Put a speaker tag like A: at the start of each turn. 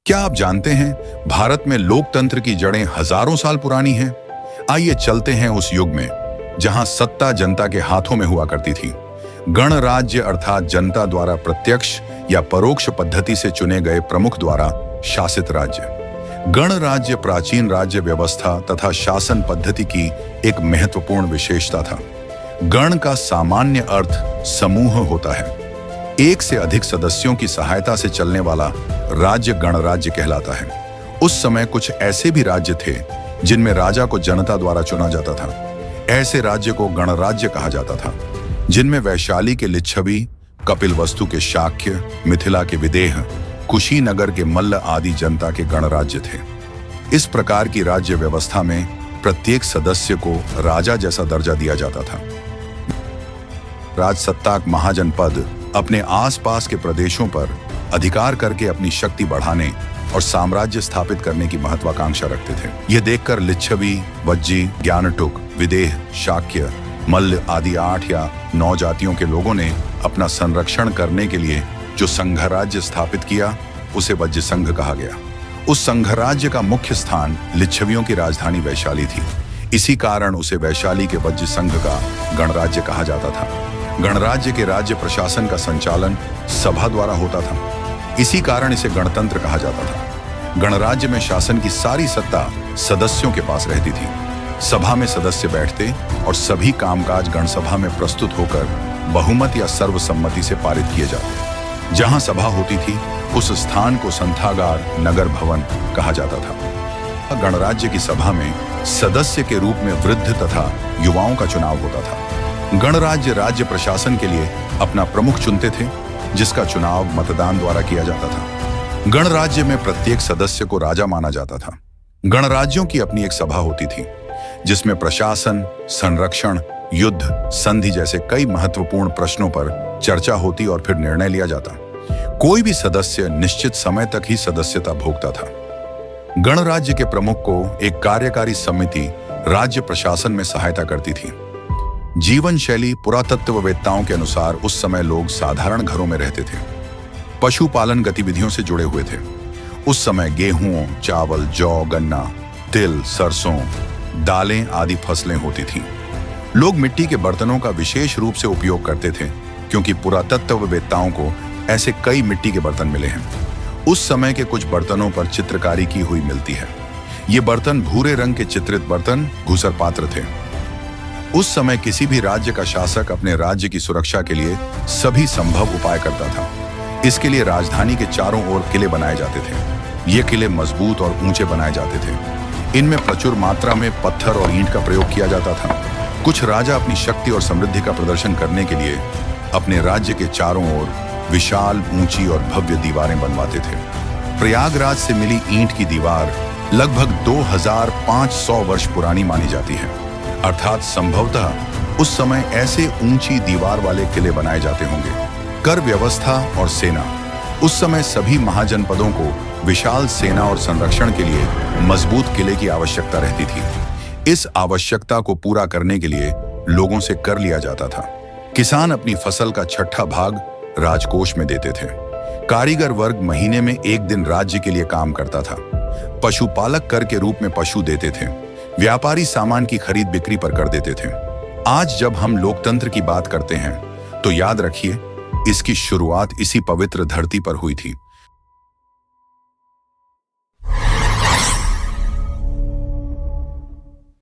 A: क्या आप जानते हैं भारत में लोकतंत्र की जड़ें हजारों साल पुरानी हैं? आइए चलते हैं उस युग में जहां सत्ता जनता के हाथों में हुआ करती थी। गणराज्य अर्थात जनता द्वारा प्रत्यक्ष या परोक्ष पद्धति से चुने गए प्रमुख द्वारा शासित राज्य। गणराज्य प्राचीन राज्य व्यवस्था तथा शासन पद्धति की एक महत्वपूर्ण विशेषता था। गण का सामान्य अर्थ समूह होता है। एक से अधिक सदस्यों की सहायता से चलने वाला राज्य गणराज्य कहलाता है। उस समय कुछ ऐसे भी राज्य थे जिनमें राजा को जनता द्वारा चुना जाता था। ऐसे राज्य को गणराज्य कहा जाता था, जिनमें वैशाली के लिच्छवी, कपिलवस्तु के शाक्य, मिथिला के विदेह, कुशीनगर के मल्ल आदि जनता के गणराज्य थे। इस प्रकार की राज्य व्यवस्था में प्रत्येक सदस्य को राजा जैसा दर्जा दिया जाता था। राजसत्ताक महाजन पद अपने आसपास के प्रदेशों पर अधिकार करके अपनी शक्ति बढ़ाने और साम्राज्य स्थापित करने की महत्वाकांक्षा रखते थे। यह देखकर लिच्छवी, वज्जी, ज्ञानटुक, विदेह, शाक्य, मल्ल आदि 8 या 9 जातियों के लोगों ने अपना संरक्षण करने के लिए जो संघराज्य स्थापित किया, उसे वज्ज संघ कहा गया। उस संघराज्य का मुख्य स्थान लिच्छवियों की राजधानी वैशाली थी। इसी कारण उसे वैशाली के वज्ज संघ का गणराज्य कहा जाता था। गणराज्य के राज्य प्रशासन का संचालन सभा द्वारा होता था। इसी कारण इसे गणतंत्र कहा जाता था। गणराज्य में शासन की सारी सत्ता सदस्यों के पास रहती थी। सभा में सदस्य बैठते और सभी कामकाज गणसभा में प्रस्तुत होकर बहुमत या सर्वसम्मति से पारित किए जाते। जहां सभा होती थी उस स्थान को संथागार, नगर भवन कहा जाता था। गणराज्य की सभा में सदस्य के रूप में वृद्ध तथा युवाओं का चुनाव होता था। गणराज्य राज्य प्रशासन के लिए अपना प्रमुख चुनते थे, जिसका चुनाव मतदान द्वारा किया जाता था। गणराज्य में प्रत्येक सदस्य को राजा माना जाता था। गणराज्यों की अपनी एक सभा होती थी, जिसमें प्रशासन, संरक्षण, युद्ध, संधि जैसे कई महत्वपूर्ण प्रश्नों पर चर्चा होती और फिर निर्णय लिया जाता। कोई भी सदस्य निश्चित समय तक ही सदस्यता भोगता था। गणराज्य के प्रमुख को एक कार्यकारी समिति राज्य प्रशासन में सहायता करती थी। जीवन शैली पुरातत्ववेत्ताओं के अनुसार उस समय लोग साधारण घरों में रहते थे। पशुपालन गतिविधियों से जुड़े हुए थे। उस समय गेहूं, चावल, जौ, गन्ना, तिल, सरसों, दालें आदि फसलें होती थीं। लोग मिट्टी के बर्तनों का विशेष रूप से उपयोग करते थे, क्योंकि पुरातत्ववेत्ताओं को ऐसे कई मिट्टी के बर्तन मिले हैं। उस समय के कुछ बर्तनों पर चित्रकारी की हुई मिलती है। ये बर्तन भूरे रंग के चित्रित बर्तन घुसर पात्र थे। उस समय किसी भी राज्य का शासक अपने राज्य की सुरक्षा के लिए सभी संभव उपाय करता था। इसके लिए राजधानी के चारों ओर किले बनाए जाते थे। ये किले मजबूत और ऊंचे बनाए जाते थे। इनमें प्रचुर मात्रा में पत्थर और ईंट का प्रयोग किया जाता था। कुछ राजा अपनी शक्ति और समृद्धि का प्रदर्शन करने के लिए अपने राज्य के चारों ओर विशाल, ऊंची और भव्य दीवारें बनवाते थे। प्रयागराज से मिली ईंट की दीवार लगभग 2500 वर्ष पुरानी मानी जाती है। अर्थात संभवतः उस समय ऐसे ऊंची दीवार वाले किले बनाए जाते होंगे। कर व्यवस्था और सेना। उस समय सभी महाजनपदों को विशाल सेना और संरक्षण के लिए मजबूत किले की आवश्यकता रहती थी। इस आवश्यकता को पूरा करने के लिए लोगों से कर लिया जाता था। किसान अपनी फसल का 6ठा भाग राजकोष में देते थे। कारीगर वर्ग महीने में 1 दिन राज्य के लिए काम करता था। पशुपालक कर के रूप में पशु देते थे। व्यापारी सामान की खरीद बिक्री पर कर देते थे। आज जब हम लोकतंत्र की बात करते हैं तो याद रखिए, इसकी शुरुआत इसी पवित्र धरती पर हुई थी।